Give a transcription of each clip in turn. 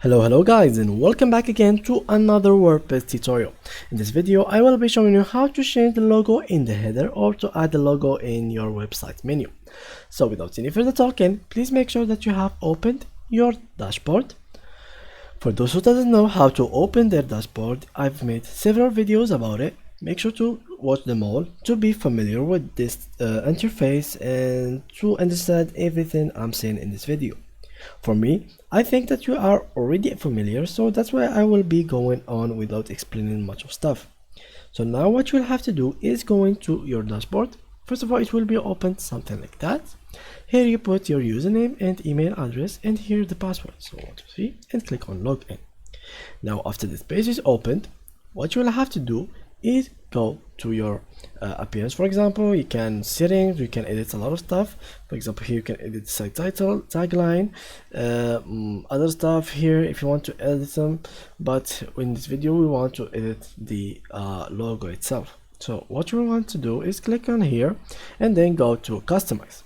Hello guys, and welcome back again to another WordPress tutorial. In this video I will be showing you how to change the logo in the header or to add the logo in your website menu. So without any further talking, please make sure that you have opened your dashboard. For those who doesn't know how to open their dashboard, I've made several videos about it. Make sure to watch them all to be familiar with this interface and to understand everything I'm saying in this video. For me, I think that you are already familiar, so that's why I will be going on without explaining much of stuff. So now what you'll have to do is go into your dashboard. First of all, it will be opened something like that. Here you put your username and email address, and here the password. So 1, 2, 3, and click on login. Now after this page is opened, what you'll have to do is go to your appearance. For example, you can settings, you can edit a lot of stuff. For example, here you can edit site title, tagline, other stuff here if you want to edit them, but in this video we want to edit the logo itself. So what you want to do is click on here and then go to customize.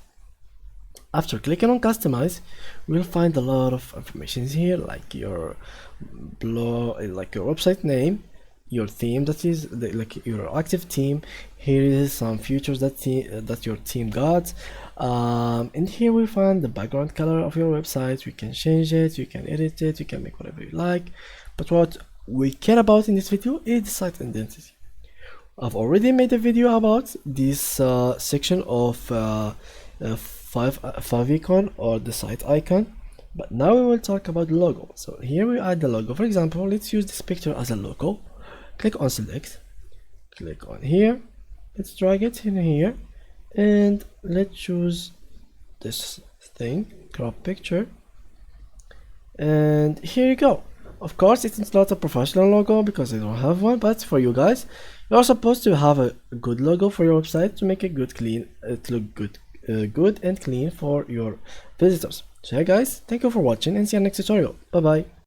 After clicking on customize, we'll find a lot of information here, like your blog, like your website name, your theme, that is like your active theme. Here is some features that your team got, and here we find the background color of your website. We can change it, you can edit it, you can make whatever you like, but what we care about in this video is the site identity. I've already made a video about this section of favicon or the site icon, but now we will talk about the logo. So here we add the logo. For example, let's use this picture as a logo. Click on select, click on here, let's drag it in here, and let's choose this thing, crop picture, and here you go. Of course it's not a professional logo because I don't have one, but for you guys, you're supposed to have a good logo for your website to make it good, clean, it look good and clean for your visitors. So yeah guys, thank you for watching and see you next tutorial. Bye bye.